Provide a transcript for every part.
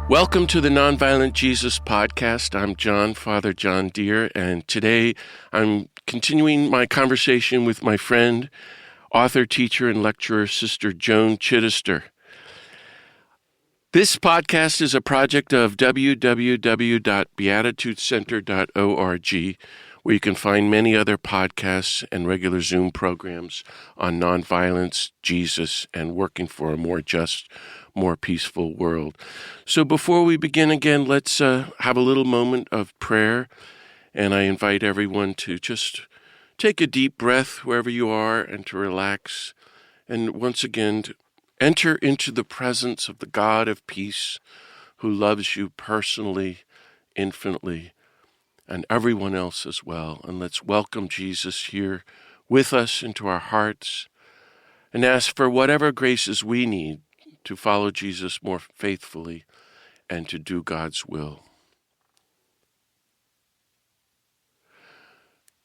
Welcome to the Nonviolent Jesus podcast. I'm Father John Deere, and today I'm continuing my conversation with my friend, author, teacher, and lecturer, Sister Joan Chittister. This podcast is a project of www.beatitudescenter.org, where you can find many other podcasts and regular Zoom programs on nonviolence, Jesus, and working for a more just, more peaceful world. So before we begin again, let's have a little moment of prayer, and I invite everyone to just take a deep breath wherever you are and to relax, and once again to enter into the presence of the God of peace who loves you personally, infinitely, and everyone else as well. And let's welcome Jesus here with us into our hearts and ask for whatever graces we need to follow Jesus more faithfully and to do God's will.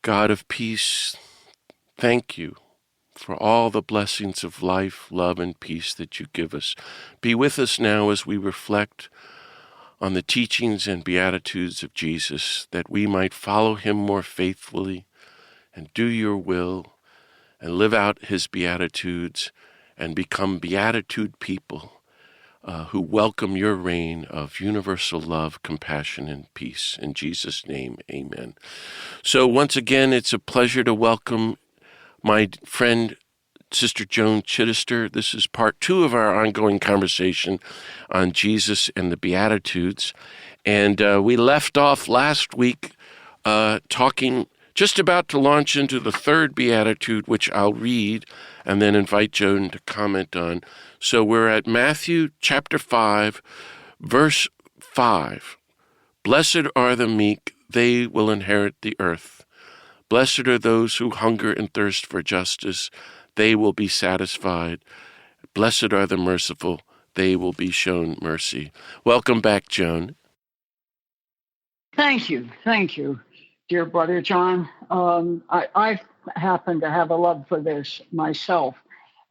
God of peace, thank you for all the blessings of life, love, and peace that you give us. Be with us now as we reflect on the teachings and Beatitudes of Jesus, that we might follow him more faithfully and do your will and live out his Beatitudes and become Beatitude people who welcome your reign of universal love, compassion, and peace. In Jesus' name, amen. So once again, it's a pleasure to welcome my friend, Sister Joan Chittister. This is part 2 of our ongoing conversation on Jesus and the Beatitudes. And we left off last week talking, just about to launch into the 3rd Beatitude, which I'll read and then invite Joan to comment on. So we're at Matthew chapter 5, verse 5. Blessed are the meek, they will inherit the earth. Blessed are those who hunger and thirst for justice, they will be satisfied. Blessed are the merciful, they will be shown mercy. Welcome back, Joan. Thank you, dear Brother John. I happen to have a love for this myself,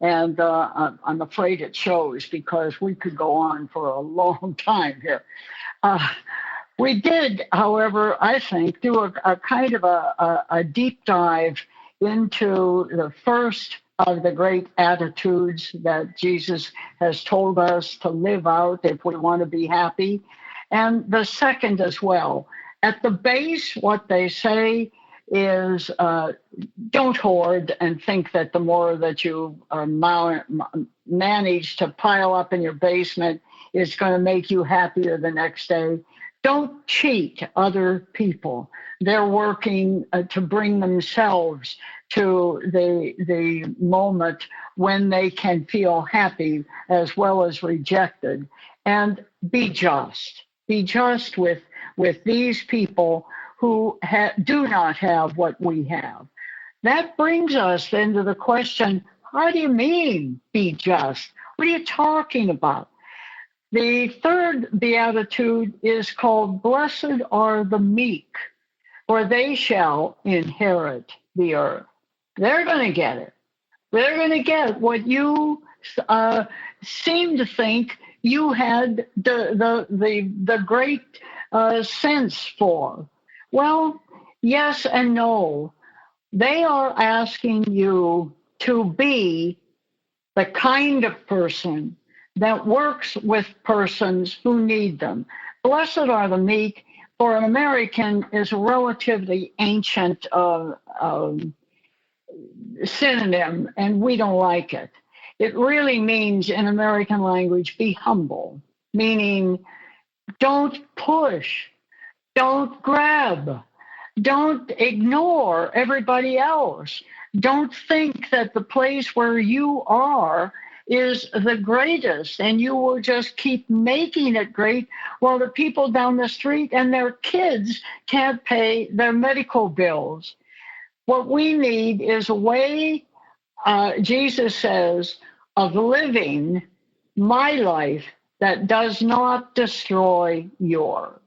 and I'm afraid it shows because we could go on for a long time here. We did, however, I think, do a kind of a deep dive into the first of the great attitudes that Jesus has told us to live out if we want to be happy, and the second as well. At the base, what they say is don't hoard and think that the more that you manage to pile up in your basement is going to make you happier the next day. Don't cheat other people. They're working to bring themselves to the moment when they can feel happy as well as rejected. And be just. Be just with these people who do not have what we have. That brings us then to the question, how do you mean be just? What are you talking about? The 3rd Beatitude is called, Blessed are the meek, for they shall inherit the earth. They're going to get it. They're going to get what you seem to think you had the great sense for. Well, yes and no. They are asking you to be the kind of person that works with persons who need them. Blessed are the meek, for an American is a relatively ancient synonym, and we don't like it. It really means, in American language, be humble, meaning don't push, don't grab, don't ignore everybody else. Don't think that the place where you are is the greatest and you will just keep making it great while the people down the street and their kids can't pay their medical bills. What we need is a way, Jesus says, of living my life that does not destroy yours.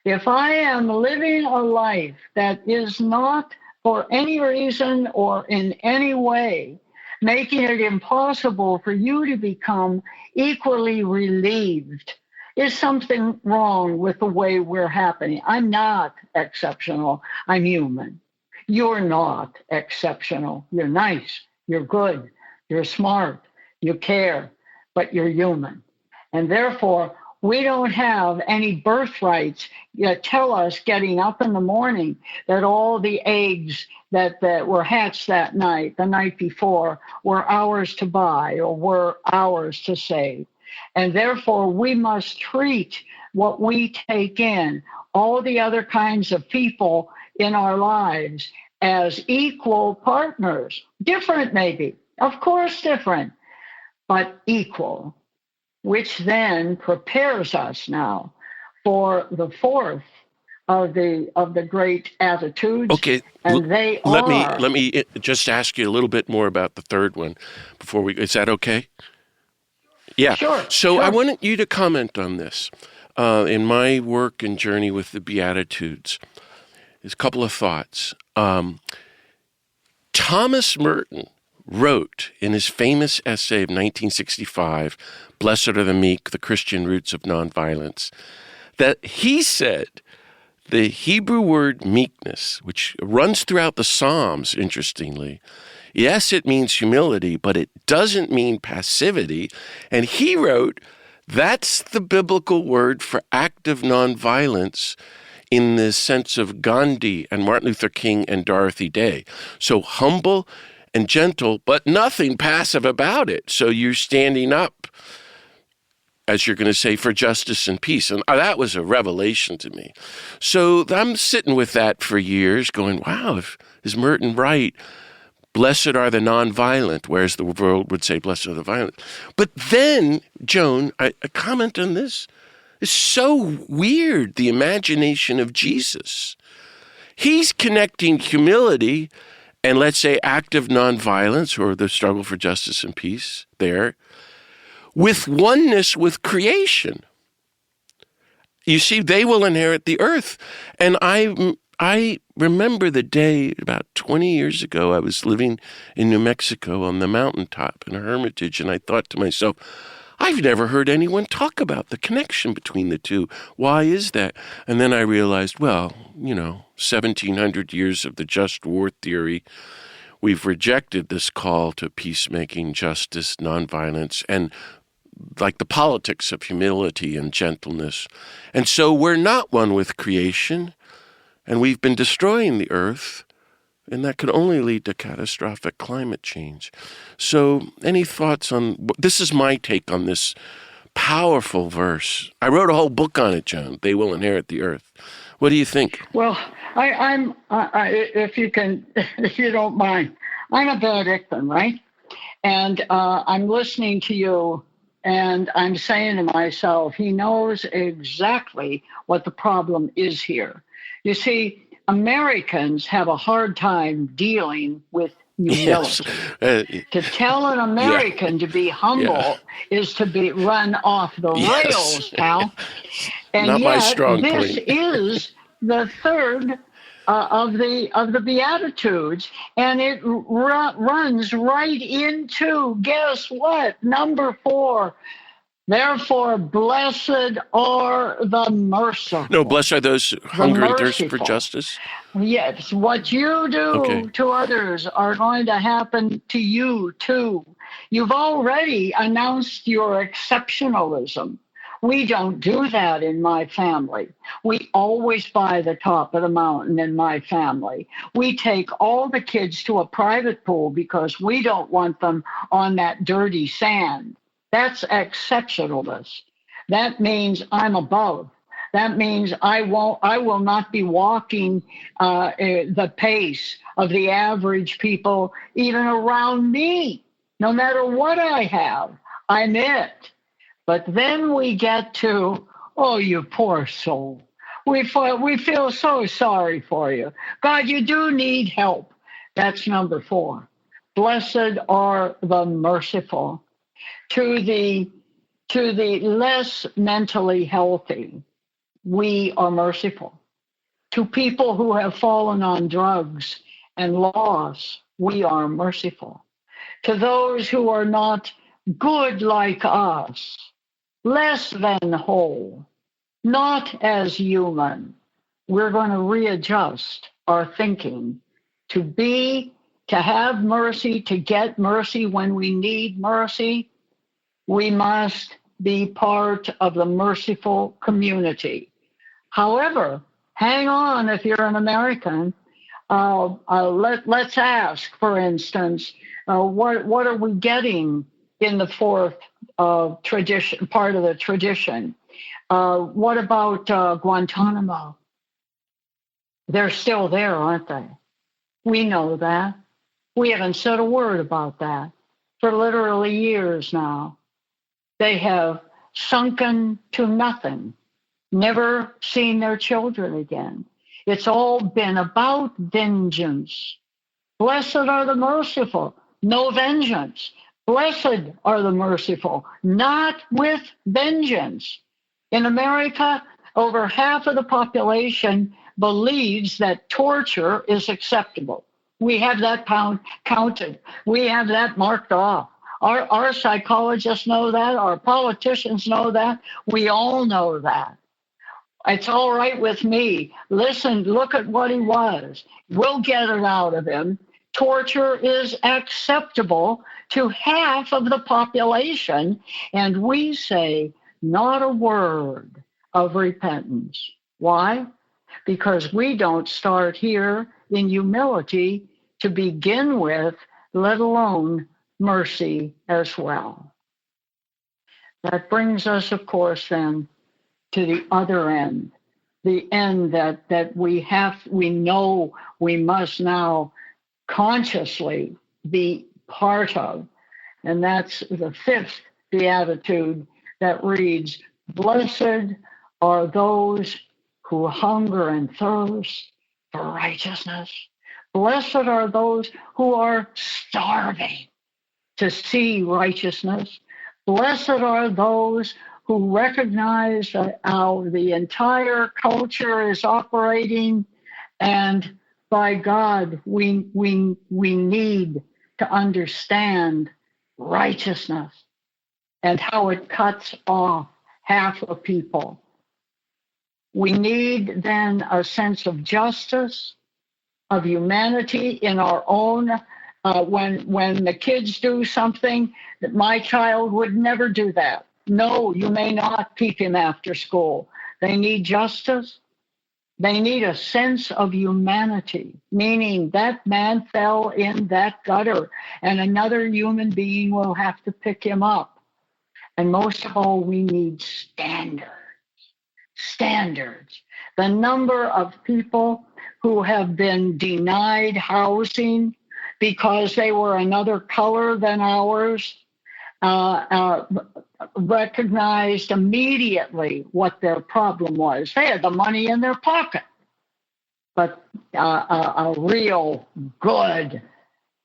If I am living a life that is not for any reason or in any way making it impossible for you to become equally relieved is something wrong with the way we're happening. I'm not exceptional. I'm human. You're not exceptional. You're nice. You're good. You're smart. You care, but you're human. And therefore, we don't have any birthrights that tell us getting up in the morning that all the eggs that were hatched that night, the night before, were ours to buy or were ours to save. And therefore, we must treat what we take in, all the other kinds of people in our lives, as equal partners. Different, maybe. Of course, different, but equal, which then prepares us now for the fourth of the great attitudes. Okay, and they let are. me just ask you a little bit more about the third one before we. Is that okay? Yeah. Sure. So I wanted you to comment on this. In my work and journey with the Beatitudes, there's a couple of thoughts. Thomas Merton wrote in his famous essay of 1965, Blessed Are the Meek, The Christian Roots of Nonviolence, that he said the Hebrew word meekness, which runs throughout the Psalms, interestingly, yes, it means humility, but it doesn't mean passivity. And he wrote, that's the biblical word for active nonviolence in the sense of Gandhi and Martin Luther King and Dorothy Day. So humble and gentle, but nothing passive about it. So you're standing up, as you're going to say, for justice and peace. And that was a revelation to me. So I'm sitting with that for years going, wow, is Merton right? Blessed are the nonviolent, whereas the world would say, blessed are the violent. But then, Joan, a comment on this. It's so weird, the imagination of Jesus. He's connecting humility and, let's say, active nonviolence or the struggle for justice and peace there with oneness with creation. You see, they will inherit the earth. And I remember the day about 20 years ago, I was living in New Mexico on the mountaintop in a hermitage, and I thought to myself, I've never heard anyone talk about the connection between the two. Why is that? And then I realized, well, 1,700 years of the just war theory, we've rejected this call to peacemaking, justice, nonviolence, and like the politics of humility and gentleness. And so we're not one with creation, and we've been destroying the earth, and that could only lead to catastrophic climate change. So any thoughts on, this is my take on this powerful verse. I wrote a whole book on it, Joan. They will inherit the earth. What do you think? Well, if you don't mind, I'm a Benedictine, right? And I'm listening to you, and I'm saying to myself, he knows exactly what the problem is here. You see, Americans have a hard time dealing with humility. Yes. To tell an American to be humble is to be run off the rails, pal. And Not yet, my strong this point. is the third of the Beatitudes, and it runs right into, guess what? Number 4. Therefore, blessed are the merciful. No, blessed are those who hunger and thirst for justice. Yes, what you do to others are going to happen to you too. You've already announced your exceptionalism. We don't do that in my family. We always buy the top of the mountain in my family. We take all the kids to a private pool because we don't want them on that dirty sand. That's exceptionalness. That means I'm above. That means I will not be walking the pace of the average people even around me. No matter what I have, I'm it. But then we get to, oh, you poor soul. We feel so sorry for you. God, you do need help. That's number 4. Blessed are the merciful. To the less mentally healthy, we are merciful. To people who have fallen on drugs and loss, we are merciful. To those who are not good like us, less than whole, not as human. We're going to readjust our thinking to be, to have mercy, to get mercy when we need mercy. We must be part of the merciful community. However, hang on if you're an American. Let's ask, for instance, what are we getting in the fourth tradition, part of the tradition? What about Guantanamo? They're still there, aren't they? We know that. We haven't said a word about that for literally years now. They have sunken to nothing, never seen their children again. It's all been about vengeance. Blessed are the merciful, no vengeance. Blessed are the merciful, not with vengeance. In America, over half of the population believes that torture is acceptable. We have that counted. We have that marked off. Our psychologists know that. Our politicians know that. We all know that. It's all right with me. Listen, look at what he was. We'll get it out of him. Torture is acceptable to half of the population, and we say not a word of repentance. Why? Because we don't start here in humility to begin with, let alone mercy as well. That brings us, of course, then to the other end, the end that we know we must now consciously be part of. And that's the fifth beatitude that reads, "Blessed are those who hunger and thirst for righteousness. Blessed are those who are starving to see righteousness. Blessed are those who recognize how the entire culture is operating, and by God, we need to understand righteousness and how it cuts off half of people. We need then a sense of justice, of humanity in our own. When the kids do something that my child would never do that. No, you may not keep him after school. They need justice. They need a sense of humanity, meaning that man fell in that gutter and another human being will have to pick him up. And most of all, we need standards. Standards. The number of people who have been denied housing because they were another color than ours, recognized immediately what their problem was. They had the money in their pocket, but a real good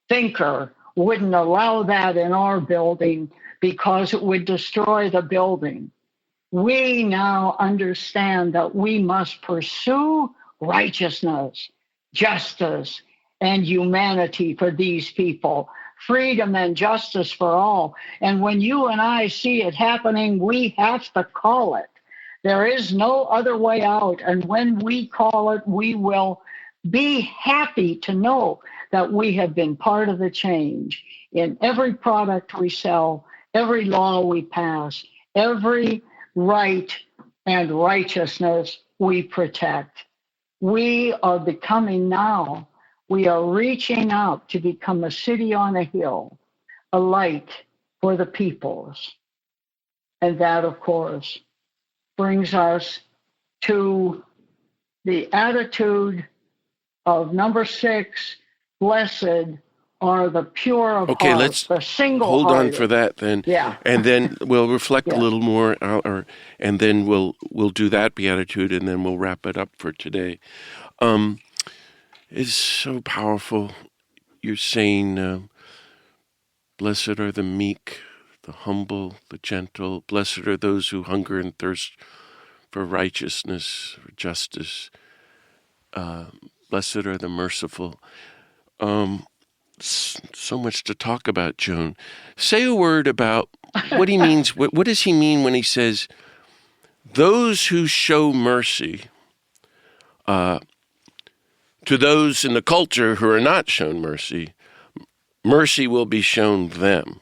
thinker wouldn't allow that in our building because it would destroy the building. We now understand that we must pursue righteousness, justice, and humanity for these people, freedom and justice for all. And when you and I see it happening, we have to call it. There is no other way out. And when we call it, we will be happy to know that we have been part of the change in every product we sell, every law we pass, every right and righteousness we protect. We are becoming now, we are reaching out to become a city on a hill, a light for the peoples. And that, of course, brings us to the attitude of number 6, blessed are the pure of Okay, heart, let's the single hold on hearted. for that then. Yeah. And then we'll reflect Yeah. a little more, and then we'll do that beatitude, and then we'll wrap it up for today. It's so powerful. You're saying, blessed are the meek, the humble, the gentle. Blessed are those who hunger and thirst for righteousness, for justice. Blessed are the merciful. So much to talk about, Joan. Say a word about what he means. What does he mean when he says, those who show mercy to those in the culture who are not shown mercy, mercy will be shown them.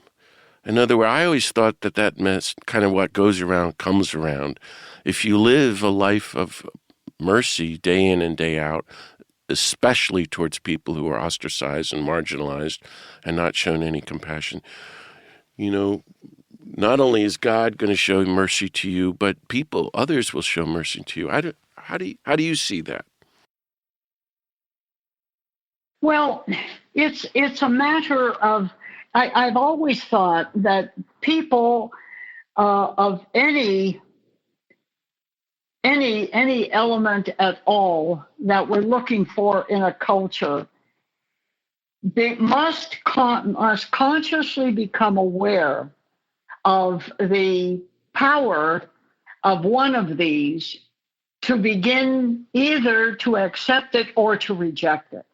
In other words, I always thought that meant kind of what goes around comes around. If you live a life of mercy day in and day out, especially towards people who are ostracized and marginalized and not shown any compassion, not only is God going to show mercy to you, but others will show mercy to you. How do you see that? Well, it's a matter of, I've always thought that people of any element at all that we're looking for in a culture, they must consciously become aware of the power of one of these to begin either to accept it or to reject it.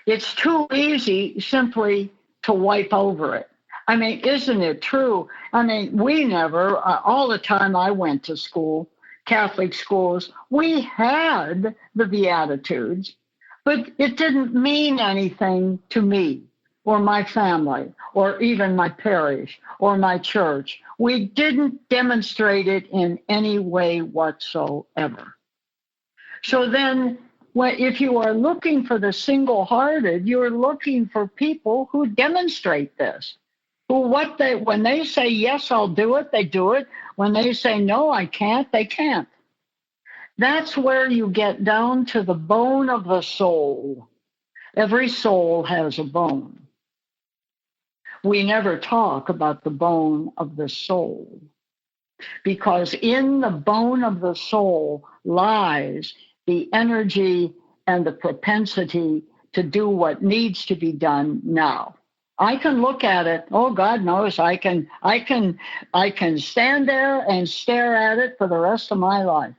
It's too easy simply to wipe over it. I mean, isn't it true? I mean, we never, all the time I went to school, Catholic schools, we had the Beatitudes, but it didn't mean anything to me or my family or even my parish or my church. We didn't demonstrate it in any way whatsoever. So then, if you are looking for the single-hearted, you're looking for people who demonstrate this. When they say, yes, I'll do it, they do it. When they say, no, I can't, they can't. That's where you get down to the bone of the soul. Every soul has a bone. We never talk about the bone of the soul, because in the bone of the soul lies the energy and the propensity to do what needs to be done now. I can look at it. Oh, God knows I can stand there and stare at it for the rest of my life.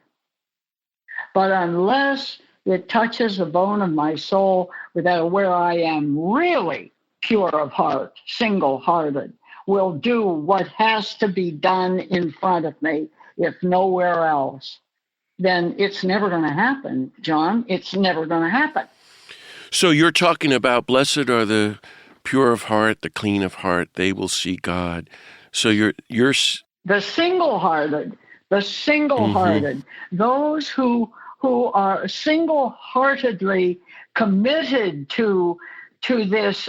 But unless it touches the bone of my soul, where I am really pure of heart, single-hearted, will do what has to be done in front of me, if nowhere else, then it's never going to happen, John. It's never going to happen. So you're talking about blessed are the pure of heart, the clean of heart, they will see God. So you're the single-hearted, those who are single-heartedly committed to this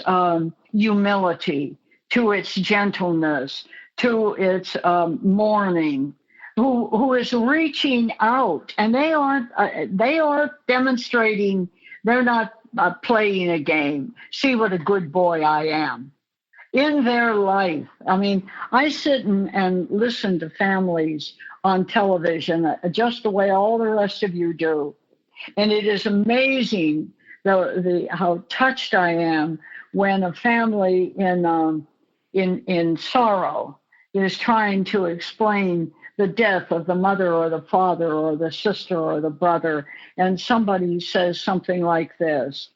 humility, to its gentleness, to its mourning, who is reaching out, and they aren't demonstrating. They're not playing a game. See what a good boy I am. In their life, I mean, I sit and listen to families on television, just the way all the rest of you do, and it is amazing how touched I am when a family in sorrow is trying to explain the death of the mother or the father or the sister or the brother, and somebody says something like this: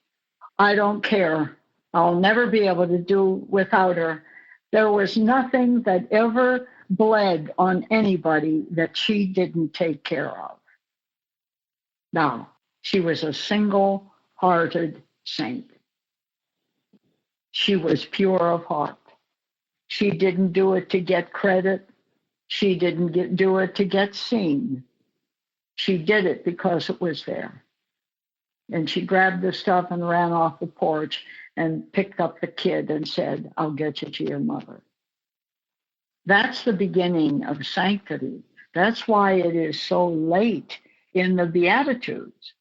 I don't care. I'll never be able to do without her. There was nothing that ever bled on anybody that she didn't take care of. Now, she was a single-hearted saint. She was pure of heart. She didn't do it to get credit. She didn't do it to get seen. She did it because it was there. And she grabbed the stuff and ran off the porch and picked up the kid and said, I'll get you to your mother. That's the beginning of sanctity. That's why it is so late in the Beatitudes,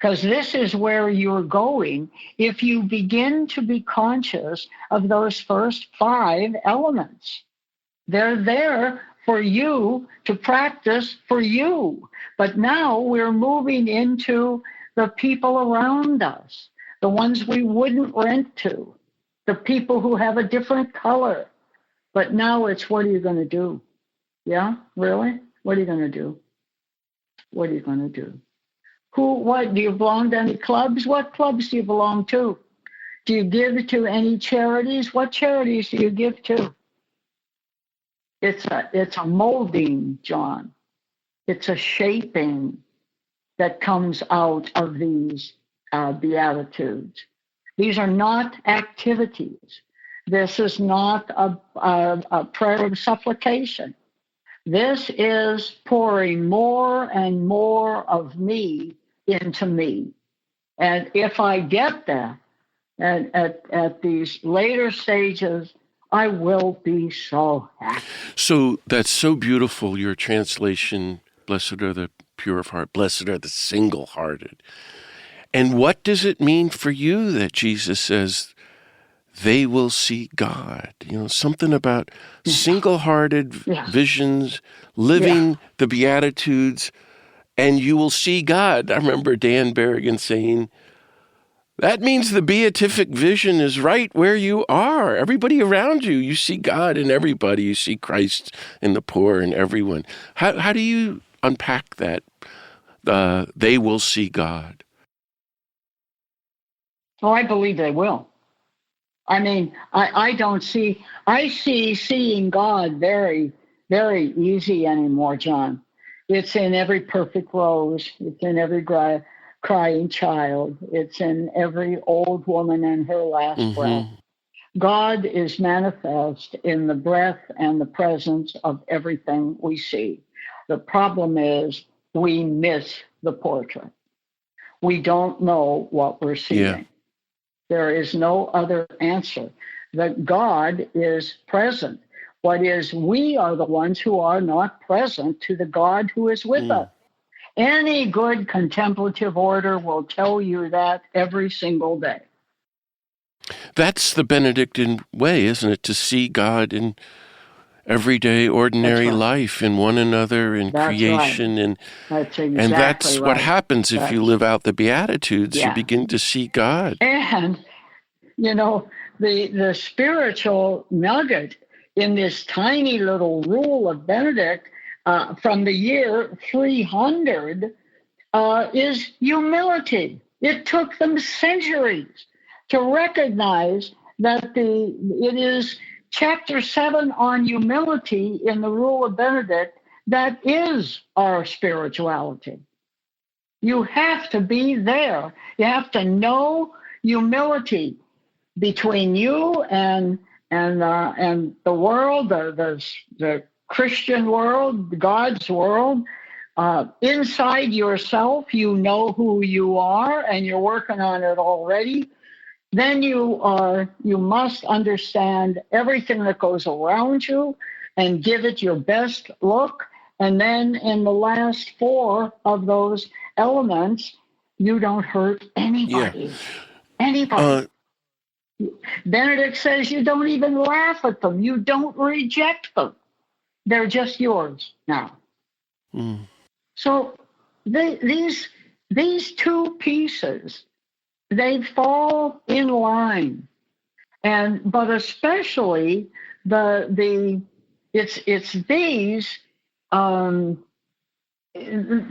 because this is where you're going if you begin to be conscious of those first 5 elements. They're there for you to practice for you. But now we're moving into the people around us, the ones we wouldn't rent to, the people who have a different color. But now it's, what are you going to do? Yeah, really? What are you going to do? What are you going to do? What, do you belong to any clubs? What clubs do you belong to? Do you give to any charities? What charities do you give to? It's a molding, John. It's a shaping that comes out of these Beatitudes. These are not activities. This is not a prayer of supplication. This is pouring more and more of me into me. And if I get that at these later stages, I will be so happy. So that's so beautiful, your translation, blessed are the pure of heart, blessed are the single-hearted. And what does it mean for you that Jesus says, they will see God? You know, something about single-hearted visions, living the Beatitudes, and you will see God. I remember Dan Berrigan saying, that means the beatific vision is right where you are. Everybody around you, you see God in everybody. You see Christ in the poor and everyone. How do you unpack that? They will see God. Oh, I believe they will. I mean, I see seeing God very, very easy anymore, John. It's in every perfect rose. It's in every crying child. It's in every old woman and her last breath. God is manifest in the breath and the presence of everything we see. The problem is we miss the portrait. We don't know what we're seeing. Yeah. There is no other answer. That God is present. What is, we are the ones who are not present to the God who is with us. Any good contemplative order will tell you that every single day. That's the Benedictine way, isn't it? To see God in everyday, ordinary life, in one another, in creation. And that's exactly and that's right. what happens if you live out the Beatitudes. You begin to see God. And, you know, the spiritual nugget in this tiny little rule of Benedict from the year 300 is humility. It took them centuries to recognize that it is chapter 7 on humility in the rule of Benedict that is our spirituality. You have to be there. You have to know humility between you and the world, the Christian world, God's world. Inside yourself, you know who you are, and you're working on it already. Then you must understand everything that goes around you and give it your best look. And then in the last 4 of those elements, you don't hurt anybody. Anybody. Benedict says you don't even laugh at them. You don't reject them. They're just yours now. So these 2 pieces, they fall in line, but especially it's these. The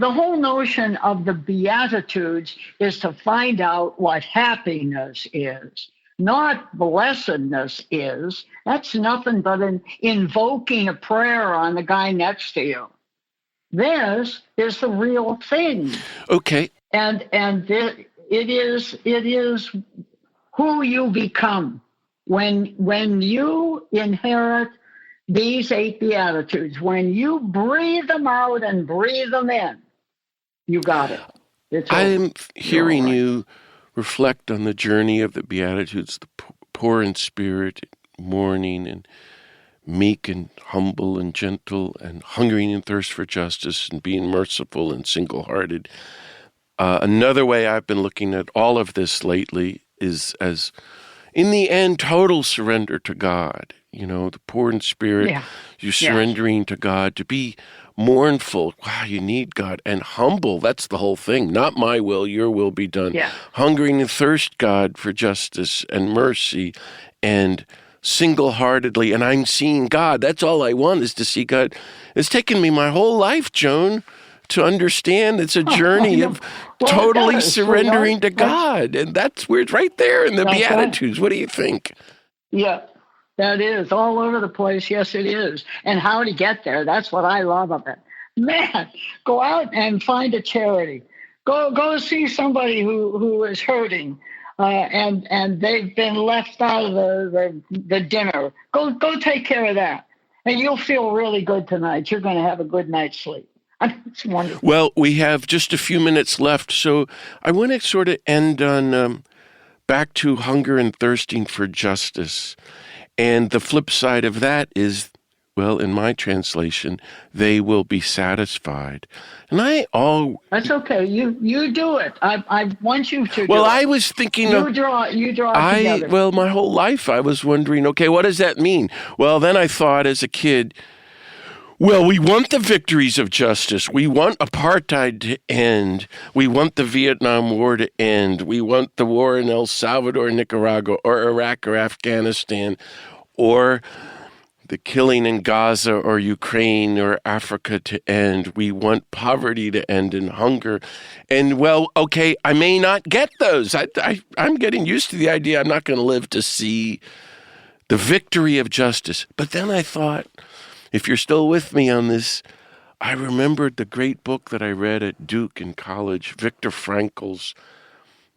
whole notion of the Beatitudes is to find out what happiness is, not blessedness is. That's nothing but invoking a prayer on the guy next to you. This is the real thing. Okay. And it is who you become when you inherit these 8 Beatitudes. When you breathe them out and breathe them in, you got it. I'm hearing you reflect on the journey of the Beatitudes, the poor in spirit, mourning, and meek and humble and gentle, and hungering and thirst for justice, and being merciful and single-hearted. Another way I've been looking at all of this lately is as, in the end, total surrender to God. You know, the poor in spirit, you're surrendering to God. To be mournful, wow, you need God. And humble, that's the whole thing. Not my will, your will be done. Hungering and thirst, God, for justice and mercy, and single-heartedly, and I'm seeing God. That's all I want, is to see God. It's taken me my whole life, Joan, to understand it's a journey of totally surrendering to God. And that's where it's right there in the Beatitudes. What do you think? Yeah. That is all over the place. Yes, it is. And how to get there. That's what I love of it. Man, go out and find a charity. Go see somebody who is hurting, and they've been left out of the dinner. Go take care of that, and you'll feel really good tonight. You're going to have a good night's sleep. It's wonderful. Well, we have just a few minutes left, so I want to sort of end on back to hunger and thirsting for justice. And the flip side of that is, well, in my translation, they will be satisfied. And That's okay. You do it. I want you to. Well, do I it. was thinking You draw it together. Well, my whole life I was wondering, okay, what does that mean? Well, then I thought as a kid, well, we want the victories of justice. We want apartheid to end. We want the Vietnam War to end. We want the war in El Salvador, Nicaragua, or Iraq, or Afghanistan, or the killing in Gaza, or Ukraine, or Africa to end. We want poverty to end and hunger. And, well, okay, I may not get those. I'm getting used to the idea I'm not going to live to see the victory of justice. But then I thought, if you're still with me on this, I remembered the great book that I read at Duke in college, Viktor Frankl's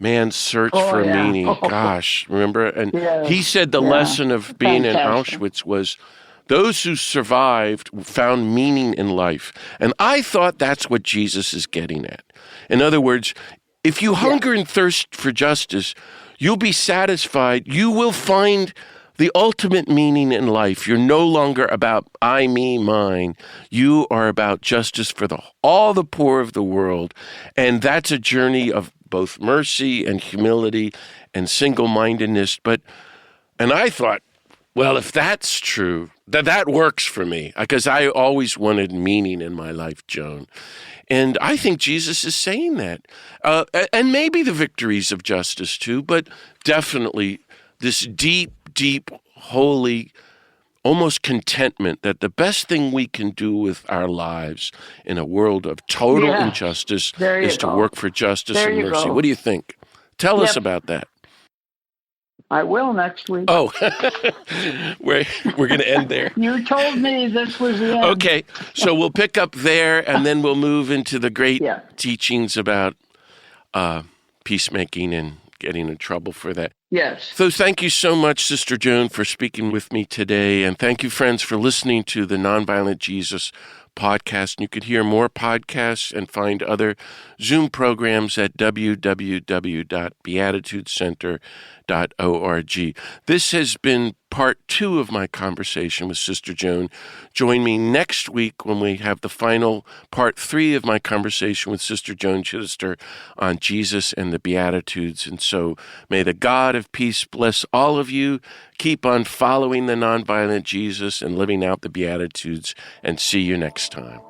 Man's Search for Meaning. Gosh, remember? And he said the lesson of being in Auschwitz was those who survived found meaning in life. And I thought that's what Jesus is getting at. In other words, if you hunger and thirst for justice, you'll be satisfied. You will find the ultimate meaning in life. You're no longer about I, me, mine. You are about justice for all the poor of the world. And that's a journey of both mercy and humility and single-mindedness. And I thought, well, if that's true, that works for me, because I always wanted meaning in my life, Joan. And I think Jesus is saying that. And maybe the victories of justice too, but definitely this deep, holy, almost contentment that the best thing we can do with our lives in a world of total injustice is to work for justice and mercy. What do you think? Tell us about that. I will next week. Oh, we're going to end there. You told me this was the end. Okay, so we'll pick up there, and then we'll move into the great teachings about peacemaking and getting in trouble for that. Yes. So thank you so much, Sister Joan, for speaking with me today. And thank you, friends, for listening to the Nonviolent Jesus podcast. And you could hear more podcasts and find other Zoom programs at www.beatitudescenter.org. This has been part 2 of my conversation with Sister Joan. Join me next week when we have the final part 3 of my conversation with Sister Joan Chittister on Jesus and the Beatitudes. And so may the God of peace bless all of you. Keep on following the nonviolent Jesus and living out the Beatitudes, and see you next time.